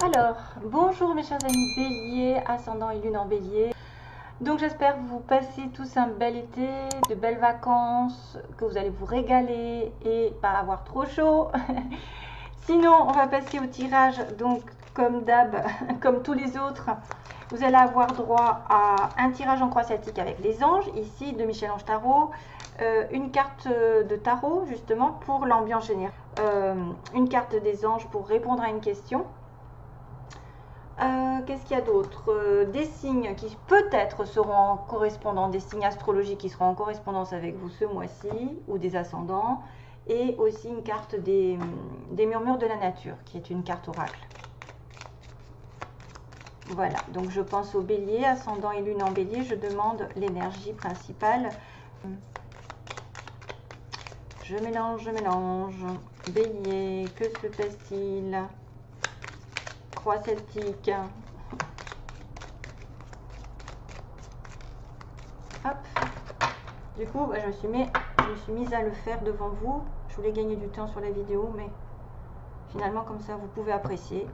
Alors, bonjour mes chers amis Bélier, ascendant et lune en Bélier. Donc j'espère que vous passez tous un bel été, de belles vacances, que vous allez vous régaler et pas avoir trop chaud. Sinon, on va passer au tirage. Donc comme d'hab, comme tous les autres, vous allez avoir droit à un tirage en croix celtique avec les anges, ici de Michel-Ange Tarot, une carte de tarot justement pour l'ambiance générale, une carte des anges pour répondre à une question. Qu'est-ce qu'il y a d'autre? Des signes qui peut-être seront en correspondance, des signes astrologiques qui seront en correspondance avec vous ce mois-ci, ou des ascendants, et aussi une carte des murmures de la nature, qui est une carte oracle. Voilà, donc je pense au bélier, ascendant et lune en bélier, je demande l'énergie principale. Je mélange, bélier, que se passe-t-il? Croix celtique. Hop. Du coup, je me suis mise à le faire devant vous. Je voulais gagner du temps sur la vidéo, mais finalement, comme ça, vous pouvez apprécier.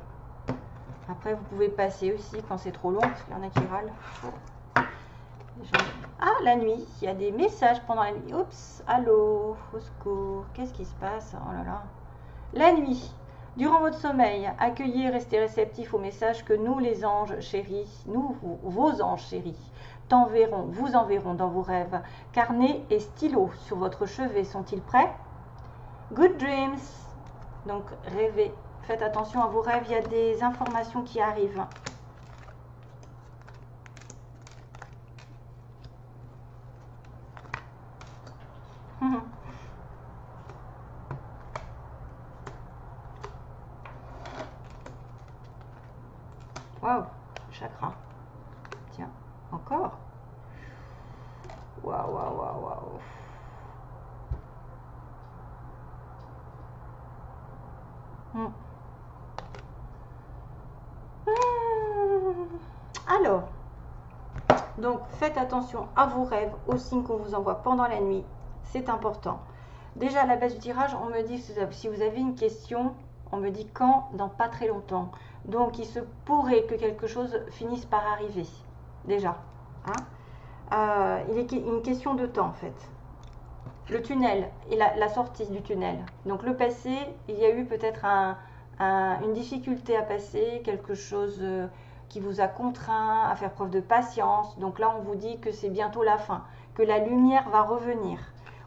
Après, vous pouvez passer aussi quand c'est trop long, parce qu'il y en a qui râlent. Ah, la nuit. Il y a des messages pendant la nuit. Oups, allô, au secours. Qu'est-ce qui se passe? Oh là là. La nuit. Durant votre sommeil, accueillez et restez réceptif aux messages que nous, les anges chéris, nous, vos anges chéris, vous enverront dans vos rêves. Carnet et stylo sur votre chevet sont-ils prêts? Good dreams. Donc, rêvez. Faites attention à vos rêves, il y a des informations qui arrivent. Waouh, chakra. Tiens, encore. Waouh, waouh, waouh, waouh. Alors, donc faites attention à vos rêves, aux signes qu'on vous envoie pendant la nuit. C'est important. Déjà à la base du tirage, on me dit si vous avez une question, on me dit quand, dans pas très longtemps. Donc il se pourrait que quelque chose finisse par arriver. Déjà. Hein, il est une question de temps en fait. Le tunnel et la sortie du tunnel. Donc le passé, il y a eu peut-être une difficulté à passer, quelque chose qui vous a contraint à faire preuve de patience. Donc là, on vous dit que c'est bientôt la fin, que la lumière va revenir.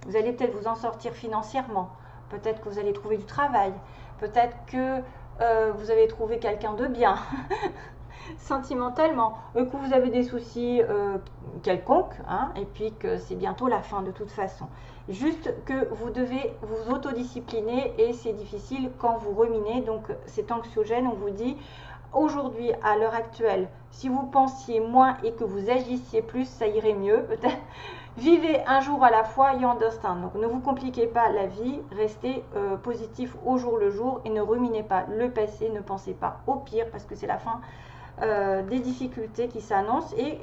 Vous allez peut-être vous en sortir financièrement. Peut-être que vous allez trouver du travail. Peut-être que vous avez trouvé quelqu'un de bien. Sentimentalement, que vous avez des soucis quelconques, hein, et puis que c'est bientôt la fin de toute façon. Juste que vous devez vous autodiscipliner et c'est difficile quand vous ruminez, donc c'est anxiogène. On vous dit aujourd'hui, à l'heure actuelle, si vous pensiez moins et que vous agissiez plus, ça irait mieux peut-être. Vivez un jour à la fois, you understand. Donc ne vous compliquez pas la vie, restez positif au jour le jour et ne ruminez pas le passé, ne pensez pas au pire parce que c'est la fin des difficultés qui s'annoncent et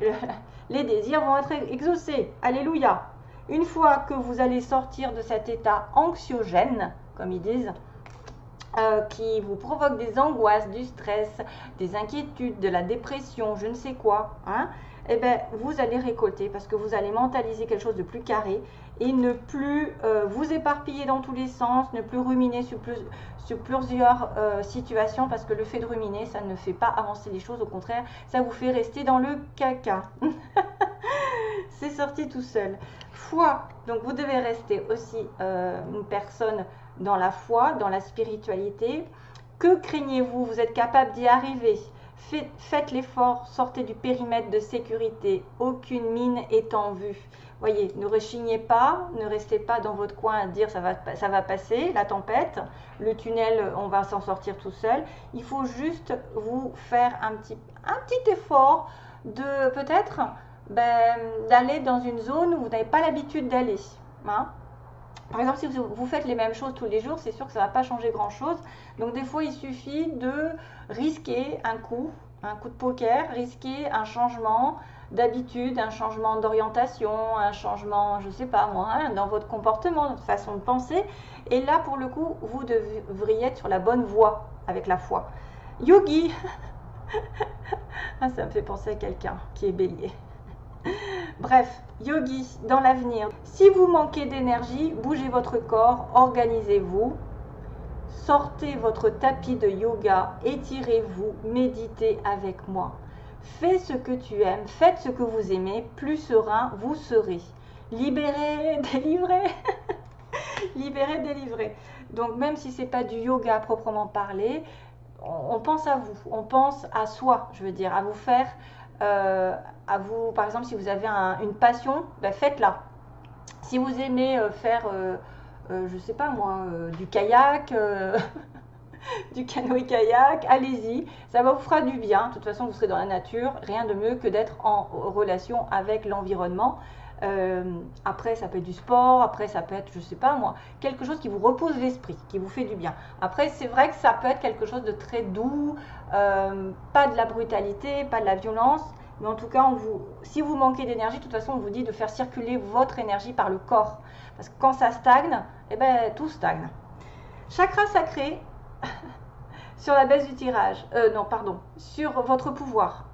les désirs vont être exaucés. Alléluia. Une fois que vous allez sortir de cet état anxiogène, comme ils disent, qui vous provoque des angoisses, du stress, des inquiétudes, de la dépression, je ne sais quoi, hein, eh bien, vous allez récolter parce que vous allez mentaliser quelque chose de plus carré et ne plus vous éparpiller dans tous les sens, ne plus ruminer sur plusieurs situations parce que le fait de ruminer, ça ne fait pas avancer les choses, au contraire, ça vous fait rester dans le caca. C'est sorti tout seul. Foi, donc vous devez rester aussi une personne dans la foi, dans la spiritualité. Que craignez-vous? Vous êtes capable d'y arriver. Faites l'effort, sortez du périmètre de sécurité. Aucune mine est en vue. Voyez, ne rechignez pas, ne restez pas dans votre coin à dire ça va passer, la tempête, le tunnel, on va s'en sortir tout seul. Il faut juste vous faire un petit effort de peut-être d'aller dans une zone où vous n'avez pas l'habitude d'aller. Hein? Par exemple, si vous faites les mêmes choses tous les jours, c'est sûr que ça ne va pas changer grand-chose. Donc des fois, il suffit de risquer un coup de poker, risquer un changement d'habitude, un changement d'orientation, un changement, je ne sais pas moi, hein, dans votre comportement, votre façon de penser. Et là, pour le coup, vous devriez être sur la bonne voie avec la foi. Yogi. Ah, ça me fait penser à quelqu'un qui est bélier. Bref, yogi dans l'avenir. Si vous manquez d'énergie, bougez votre corps, organisez-vous, sortez votre tapis de yoga, étirez-vous, méditez avec moi. Fais ce que tu aimes, faites ce que vous aimez, plus serein vous serez. Libéré, délivré. Libéré, délivré. Donc même si c'est pas du yoga à proprement parler, on pense à vous, on pense à soi, je veux dire, à vous faire, à vous, par exemple, si vous avez une passion, ben faites-la. Si vous aimez faire, je sais pas moi, du kayak, du canoë-kayak, allez-y, ça vous fera du bien. De toute façon, vous serez dans la nature, rien de mieux que d'être en relation avec l'environnement. Après, ça peut être du sport, après, ça peut être, je sais pas moi, quelque chose qui vous repose l'esprit, qui vous fait du bien. Après, c'est vrai que ça peut être quelque chose de très doux, pas de la brutalité, pas de la violence, mais en tout cas, si vous manquez d'énergie, de toute façon, on vous dit de faire circuler votre énergie par le corps. Parce que quand ça stagne, eh ben, tout stagne. Chakra sacré, sur la baisse du tirage, non, pardon, sur votre pouvoir.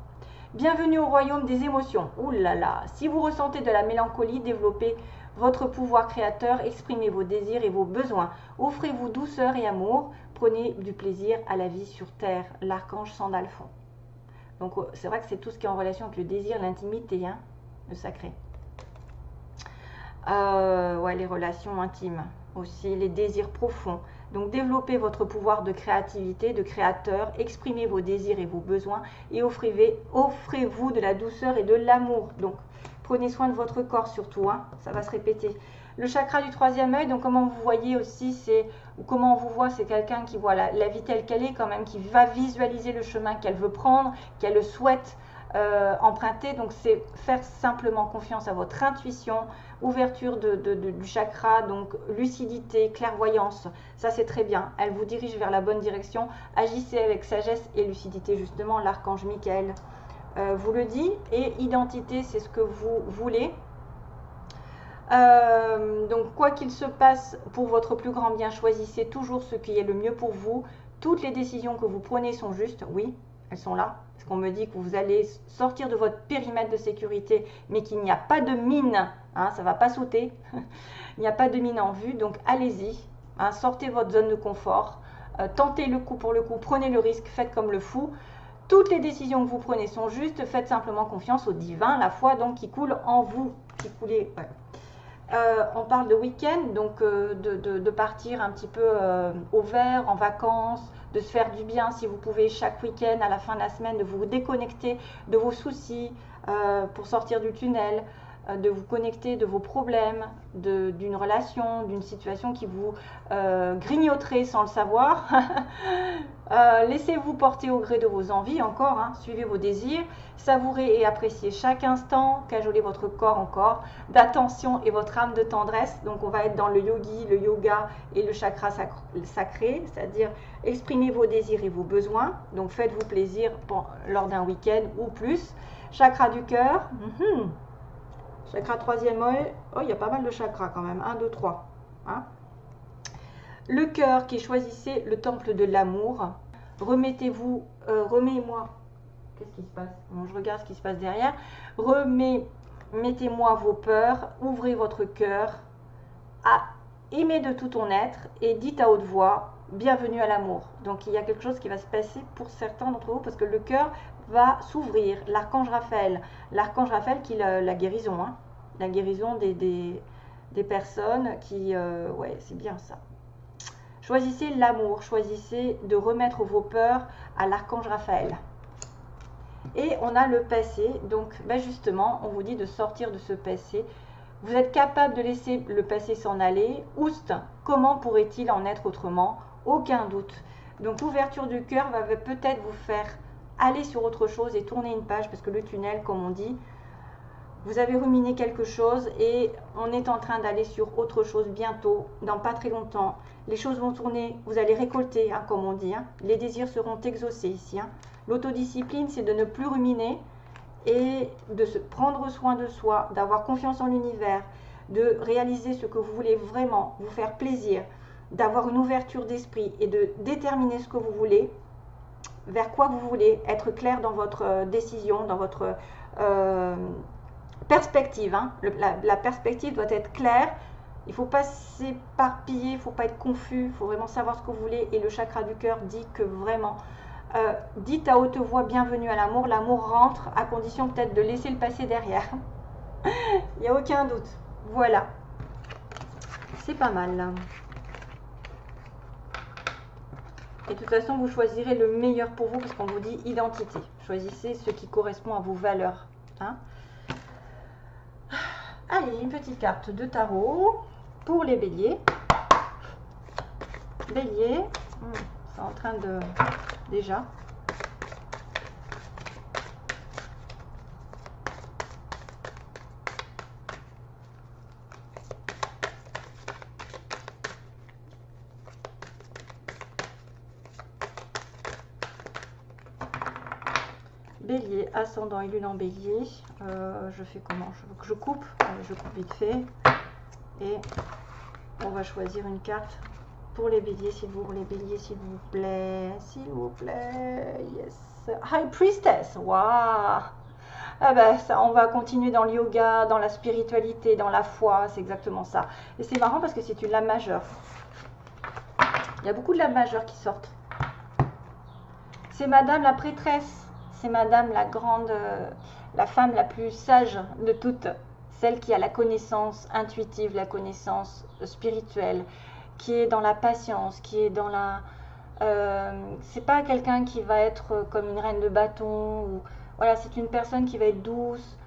Bienvenue au royaume des émotions. Ouh là là, si vous ressentez de la mélancolie, développez votre pouvoir créateur, exprimez vos désirs et vos besoins. Offrez-vous douceur et amour, prenez du plaisir à la vie sur terre. L'archange Sandalphon. Donc c'est vrai que c'est tout ce qui est en relation avec le désir, l'intimité, hein, le sacré. Ouais, les relations intimes aussi, les désirs profonds. Donc développez votre pouvoir de créativité, de créateur, exprimez vos désirs et vos besoins et offrez-vous de la douceur et de l'amour. Donc prenez soin de votre corps surtout, hein, ça va se répéter. Le chakra du troisième œil, donc comment vous voyez aussi, comment on vous voit, c'est quelqu'un qui voit la vie telle qu'elle est quand même, qui va visualiser le chemin qu'elle veut prendre, qu'elle souhaite emprunter. Donc c'est faire simplement confiance à votre intuition, ouverture du chakra, donc lucidité, clairvoyance, ça c'est très bien, elle vous dirige vers la bonne direction. Agissez avec sagesse et lucidité, justement, l'archange Michael vous le dit. Et identité, c'est ce que vous voulez. Donc quoi qu'il se passe, pour votre plus grand bien, choisissez toujours ce qui est le mieux pour vous. Toutes les décisions que vous prenez sont justes, oui, elles sont là. Parce qu'on me dit que vous allez sortir de votre périmètre de sécurité, mais qu'il n'y a pas de mine, hein, ça ne va pas sauter. Il n'y a pas de mine en vue, donc allez-y, hein, sortez votre zone de confort, tentez le coup pour le coup, prenez le risque, faites comme le fou. Toutes les décisions que vous prenez sont justes, faites simplement confiance au divin, la foi donc qui coule en vous, qui coulait. Ouais. On parle de week-end, donc de partir un petit peu au vert, en vacances, de se faire du bien si vous pouvez chaque week-end, à la fin de la semaine, de vous déconnecter de vos soucis pour sortir du tunnel, de vous connecter de vos problèmes, d'une relation, d'une situation qui vous grignoterait sans le savoir. Laissez-vous porter au gré de vos envies encore, hein, suivez vos désirs, savourez et appréciez chaque instant, cajolez votre corps encore d'attention et votre âme de tendresse. Donc on va être dans le yogi, le yoga et le chakra sacré, c'est-à-dire exprimez vos désirs et vos besoins, donc faites-vous plaisir lors d'un week-end ou plus. Chakra du cœur, chakra troisième œil, oh il y a pas mal de chakras quand même, 1, 2, 3, hein. Le cœur qui choisissait le temple de l'amour. Remettez-vous, remets-moi. Qu'est-ce qui se passe? Bon, je regarde ce qui se passe derrière. Mettez-moi vos peurs, ouvrez votre cœur, aimez de tout ton être et dites à haute voix, bienvenue à l'amour. Donc il y a quelque chose qui va se passer pour certains d'entre vous parce que le cœur va s'ouvrir. L'archange Raphaël qui est la guérison, hein, la guérison des personnes qui, ouais, c'est bien ça. Choisissez l'amour, choisissez de remettre vos peurs à l'archange Raphaël. Et on a le passé, donc ben justement, on vous dit de sortir de ce passé. Vous êtes capable de laisser le passé s'en aller. Oust, comment pourrait-il en être autrement? Aucun doute. Donc l'ouverture du cœur va peut-être vous faire aller sur autre chose et tourner une page, parce que le tunnel, comme on dit, vous avez ruminé quelque chose et on est en train d'aller sur autre chose bientôt, dans pas très longtemps. Les choses vont tourner, vous allez récolter, hein, comme on dit. Hein. Les désirs seront exaucés ici. Hein. L'autodiscipline, c'est de ne plus ruminer et de se prendre soin de soi, d'avoir confiance en l'univers, de réaliser ce que vous voulez vraiment, vous faire plaisir, d'avoir une ouverture d'esprit et de déterminer ce que vous voulez. vers quoi vous voulez, être clair dans votre décision, dans votre perspective. Hein. La perspective doit être claire. Il ne faut pas s'éparpiller, il ne faut pas être confus, il faut vraiment savoir ce que vous voulez. Et le chakra du cœur dit que vraiment, dites à haute voix bienvenue à l'amour. L'amour rentre à condition peut-être de laisser le passé derrière. Il n'y a aucun doute. Voilà. C'est pas mal. Et de toute façon, vous choisirez le meilleur pour vous parce qu'on vous dit identité. Choisissez ce qui correspond à vos valeurs. Hein. Allez, une petite carte de tarot pour les béliers. Bélier, c'est en train de... Déjà. Bélier, ascendant et lune en bélier. Je fais comment? Je coupe. Allez, je coupe vite fait. Et on va choisir une carte pour les béliers, s'il vous plaît. S'il vous plaît. Yes. High Priestess. Waouh. Ah ben, ça, on va continuer dans le yoga, dans la spiritualité, dans la foi. C'est exactement ça. Et c'est marrant parce que c'est une lame majeure. Il y a beaucoup de lames majeures qui sortent. C'est Madame la prêtresse. C'est Madame la grande, la femme la plus sage de toutes, celle qui a la connaissance intuitive, la connaissance spirituelle, qui est dans la patience, qui est dans la... c'est pas quelqu'un qui va être comme une reine de bâton. Ou, voilà, c'est une personne qui va être douce,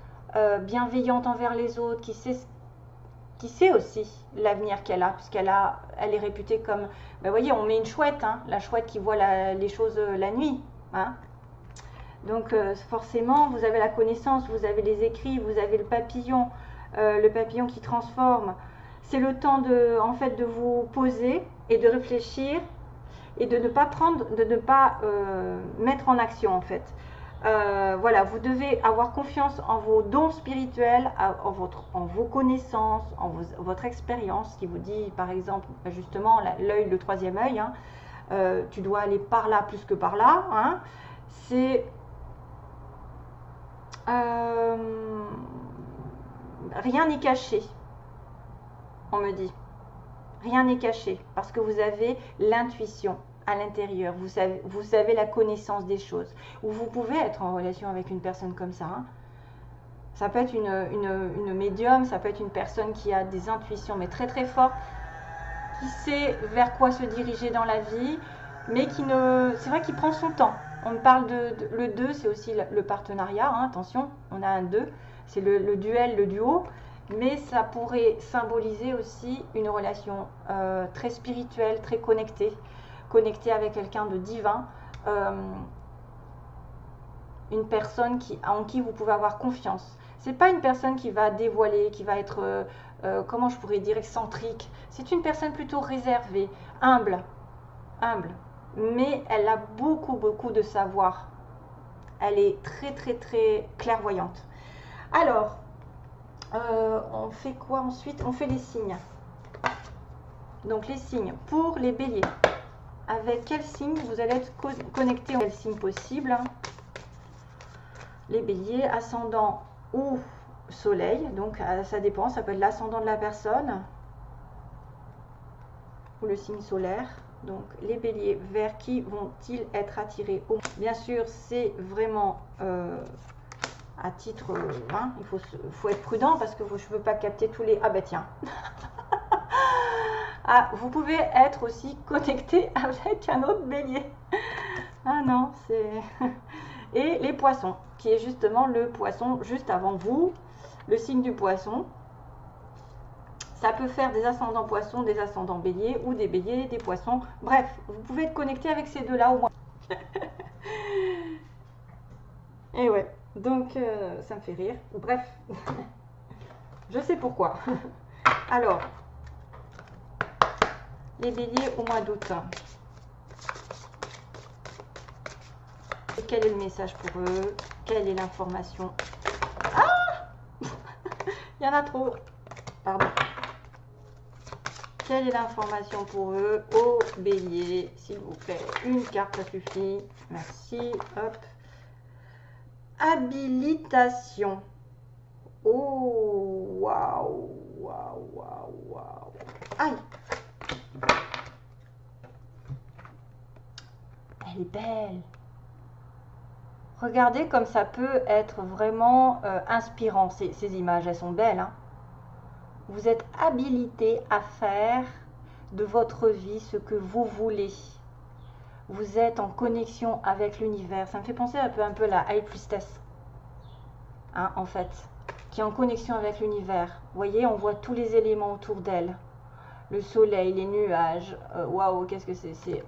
bienveillante envers les autres, qui sait aussi l'avenir qu'elle a, puisqu'elle elle est réputée comme... Ben, vous voyez, on met une chouette, hein, la chouette qui voit les choses la nuit, hein. Donc forcément, vous avez la connaissance, vous avez les écrits, vous avez le papillon qui transforme. C'est le temps de, en fait, de vous poser et de réfléchir et de ne pas mettre en action en fait. Voilà, vous devez avoir confiance en vos dons spirituels, en vos connaissances, en votre expérience, qui vous dit par exemple justement l'œil, le troisième œil. Hein, tu dois aller par là plus que par là. Hein, c'est rien n'est caché, on me dit. Rien n'est caché parce que vous avez l'intuition à l'intérieur. Vous avez la connaissance des choses. Ou vous pouvez être en relation avec une personne comme ça. Hein. Ça peut être une médium, ça peut être une personne qui a des intuitions mais très très fortes, qui sait vers quoi se diriger dans la vie, mais qui ne... C'est vrai qu'il prend son temps. On me parle le 2, c'est aussi le partenariat, hein, attention, on a un 2, c'est le duel, le duo, mais ça pourrait symboliser aussi une relation très spirituelle, très connectée avec quelqu'un de divin, une personne en qui vous pouvez avoir confiance. C'est pas une personne qui va dévoiler, qui va être, comment je pourrais dire, excentrique. C'est une personne plutôt réservée, humble, mais elle a beaucoup de savoir. Elle est très clairvoyante. Alors, on fait quoi ensuite? On fait les signes. Donc les signes pour les béliers. Avec quel signe vous allez être connecté? Quel signe possible? Les béliers, ascendant ou soleil. Donc ça dépend, ça peut être l'ascendant de la personne ou le signe solaire. Donc les béliers, vers qui vont-ils être attirés? Bien sûr, c'est vraiment à titre... hein, il faut être prudent parce que je ne veux pas capter tous les... Ah bah tiens. Ah, vous pouvez être aussi connecté avec un autre bélier. Ah non, c'est... Et les poissons, qui est justement le poisson juste avant vous, le signe du poisson. Ça peut faire des ascendants poissons, des ascendants béliers, ou des béliers, des poissons. Bref, vous pouvez être connecté avec ces deux-là au moins. Et ouais, donc ça me fait rire. Bref, je sais pourquoi. Alors, les béliers au mois d'août. Quel est le message pour eux? Quelle est l'information? Ah il y en a trop. Pardon. Quelle est l'information pour eux? Au bélier, s'il vous plaît. Une carte, ça suffit. Merci. Hop. Habilitation. Oh, waouh, waouh, waouh, waouh. Aïe. Elle est belle. Regardez comme ça peut être vraiment inspirant. Ces images, elles sont belles, hein. Vous êtes habilité à faire de votre vie ce que vous voulez. Vous êtes en connexion avec l'univers. Ça me fait penser un peu à la High Priestess, hein, en fait, qui est en connexion avec l'univers. Vous voyez, on voit tous les éléments autour d'elle. Le soleil, les nuages. Waouh, qu'est-ce que c'est?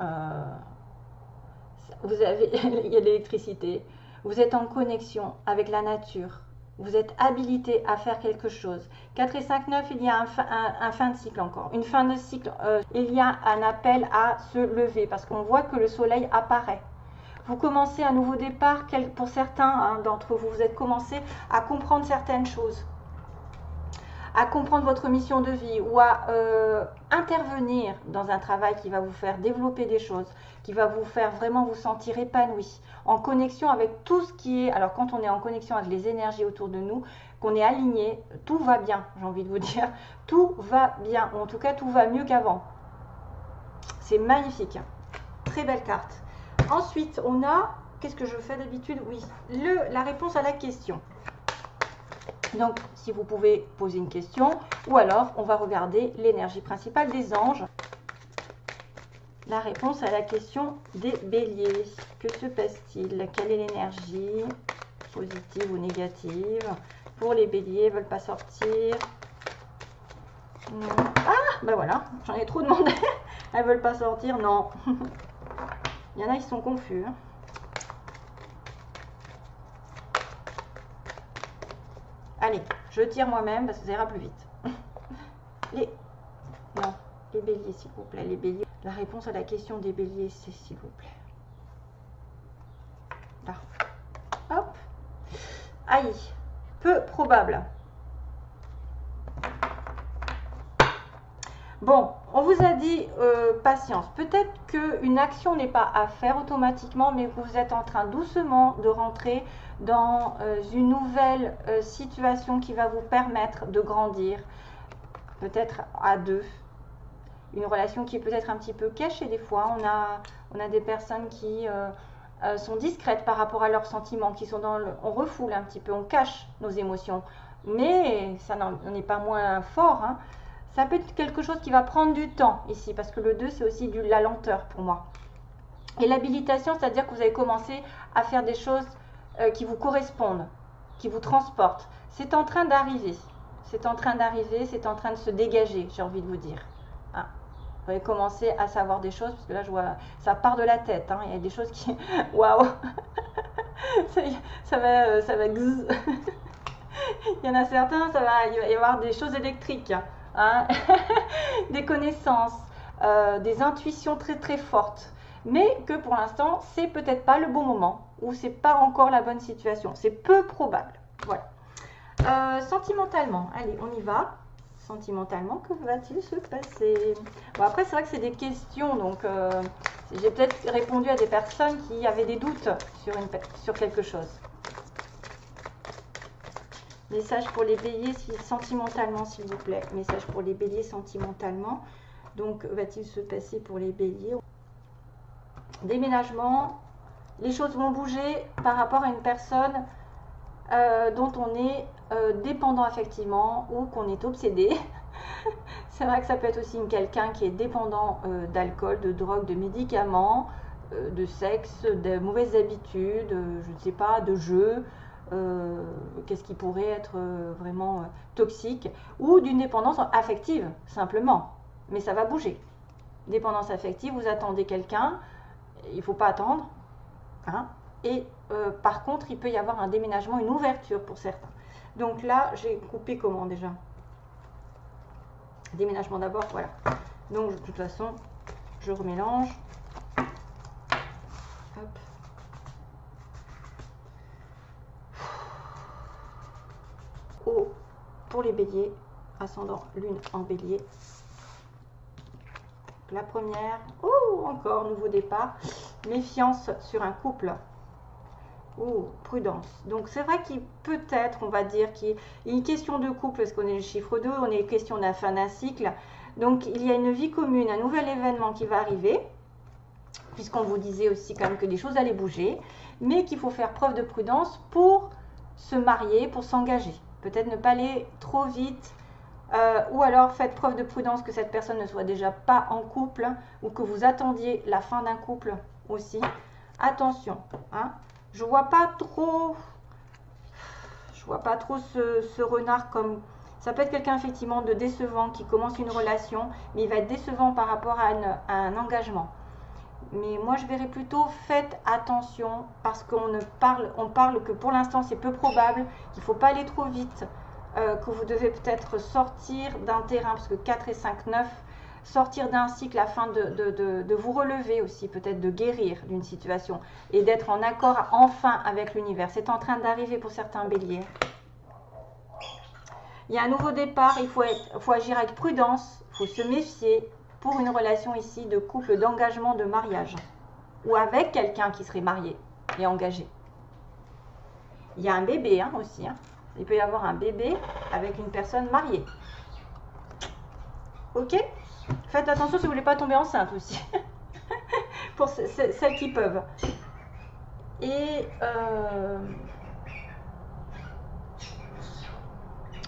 Vous avez, il y a de l'électricité. Vous êtes en connexion avec la nature. Vous êtes habilité à faire quelque chose. 4 et 5, 9, il y a un fin de cycle encore. Une fin de cycle, il y a un appel à se lever parce qu'on voit que le soleil apparaît. Vous commencez un nouveau départ, pour certains hein, d'entre vous, vous êtes commencé à comprendre certaines choses, à comprendre votre mission de vie ou à intervenir dans un travail qui va vous faire développer des choses, qui va vous faire vraiment vous sentir épanoui, en connexion avec tout ce qui est, alors quand on est en connexion avec les énergies autour de nous, qu'on est aligné, tout va bien, j'ai envie de vous dire, tout va bien, ou en tout cas tout va mieux qu'avant. C'est magnifique, très belle carte. Ensuite, on a, qu'est-ce que je fais d'habitude? Oui, la réponse à la question. Donc, si vous pouvez poser une question, ou alors on va regarder l'énergie principale des anges. La réponse à la question des béliers. Que se passe-t-il? Quelle est l'énergie positive ou négative pour les béliers? Ils ne veulent pas sortir. Non. Ah, ben voilà, j'en ai trop demandé. Elles ne veulent pas sortir, non. Il y en a qui sont confus. Hein. Allez, je tire moi-même parce que ça ira plus vite. Non, les béliers, s'il vous plaît, les béliers. La réponse à la question des béliers, c'est s'il vous plaît. Là. Hop. Aïe. Peu probable. Bon, on vous a dit patience. Peut-être qu'une action n'est pas à faire automatiquement, mais vous êtes en train doucement de rentrer dans une nouvelle situation qui va vous permettre de grandir, peut-être à deux. Une relation qui est peut-être un petit peu cachée des fois. On a des personnes qui sont discrètes par rapport à leurs sentiments, qui sont on refoule un petit peu, on cache nos émotions. Mais ça n'en est pas moins fort, hein. Ça peut être quelque chose qui va prendre du temps ici, parce que le 2, c'est aussi la lenteur pour moi. Et l'habilitation, c'est-à-dire que vous avez commencé à faire des choses qui vous correspondent, qui vous transportent. C'est en train d'arriver. C'est en train d'arriver, c'est en train de se dégager, j'ai envie de vous dire. Ah. Vous avez commencé à savoir des choses, parce que là, je vois, ça part de la tête. Hein. Il y a des choses qui... Waouh. Ça va... Gzz. Il y en a certains, il va y avoir des choses électriques. Hein. Des connaissances, des intuitions très très fortes, mais que pour l'instant c'est peut-être pas le bon moment ou c'est pas encore la bonne situation, c'est peu probable. Voilà. Sentimentalement, allez, on y va. Sentimentalement, que va-t-il se passer? Bon, après c'est vrai que c'est des questions, donc j'ai peut-être répondu à des personnes qui avaient des doutes sur quelque chose. Message pour les béliers sentimentalement, s'il vous plaît. Message pour les béliers sentimentalement. Donc, va-t-il se passer pour les béliers? Déménagement. Les choses vont bouger par rapport à une personne dont on est dépendant affectivement ou qu'on est obsédé. C'est vrai que ça peut être aussi quelqu'un qui est dépendant d'alcool, de drogue, de médicaments, de sexe, de mauvaises habitudes, je ne sais pas, de jeux. Qu'est-ce qui pourrait être vraiment toxique, ou d'une dépendance affective simplement, mais ça va bouger. Dépendance affective, vous attendez quelqu'un, il ne faut pas attendre, hein, et par contre il peut y avoir un déménagement, une ouverture pour certains. Donc là j'ai coupé comment déjà? Déménagement d'abord, voilà. Donc de toute façon je remélange. Hop. Pour les béliers, ascendant lune en bélier. La première, oh, encore nouveau départ, méfiance sur un couple. Oh, prudence. Donc c'est vrai qu'il peut-être, on va dire, qu'il y a une question de couple, parce qu'on est le chiffre 2, on est question de la fin d'un cycle. Donc il y a une vie commune, un nouvel événement qui va arriver, puisqu'on vous disait aussi quand même que des choses allaient bouger, mais qu'il faut faire preuve de prudence pour se marier, pour s'engager. Peut-être ne pas aller trop vite, ou alors faites preuve de prudence que cette personne ne soit déjà pas en couple, ou que vous attendiez la fin d'un couple aussi. Attention, hein. Je vois pas trop ce renard comme... Ça peut être quelqu'un effectivement de décevant qui commence une relation, mais il va être décevant par rapport à un engagement. Mais moi je verrais plutôt faites attention parce on parle que pour l'instant c'est peu probable, qu'il ne faut pas aller trop vite, que vous devez peut-être sortir d'un terrain, parce que 4 et 5, 9, sortir d'un cycle afin de vous relever aussi, peut-être de guérir d'une situation et d'être en accord enfin avec l'univers. C'est en train d'arriver pour certains béliers. Il y a un nouveau départ, il faut agir avec prudence, il faut se méfier pour une relation ici de couple, d'engagement, de mariage. Ou avec quelqu'un qui serait marié et engagé. Il y a un bébé hein, aussi. Hein. Il peut y avoir un bébé avec une personne mariée. Ok? Faites attention si vous ne voulez pas tomber enceinte aussi. Pour celles qui peuvent. Et...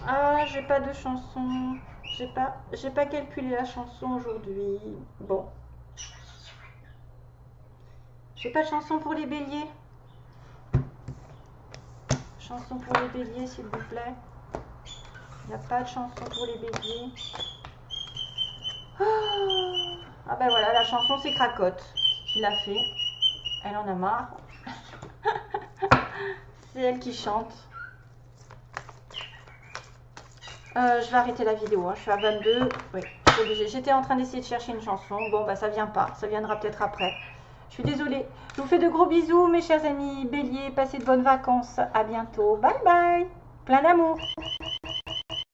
Ah, j'ai pas de chanson. J'ai pas calculé la chanson aujourd'hui. Bon. J'ai pas de chanson pour les béliers. Chanson pour les béliers, s'il vous plaît. Il n'y a pas de chanson pour les béliers. Ah ben voilà, la chanson c'est Cracotte. Il l'a fait. Elle en a marre. C'est elle qui chante. Je vais arrêter la vidéo, hein. Je suis à 22. Oui, j'étais en train d'essayer de chercher une chanson. Bon, bah ça vient pas. Ça viendra peut-être après. Je suis désolée. Je vous fais de gros bisous, mes chers amis béliers. Passez de bonnes vacances. À bientôt. Bye bye. Plein d'amour.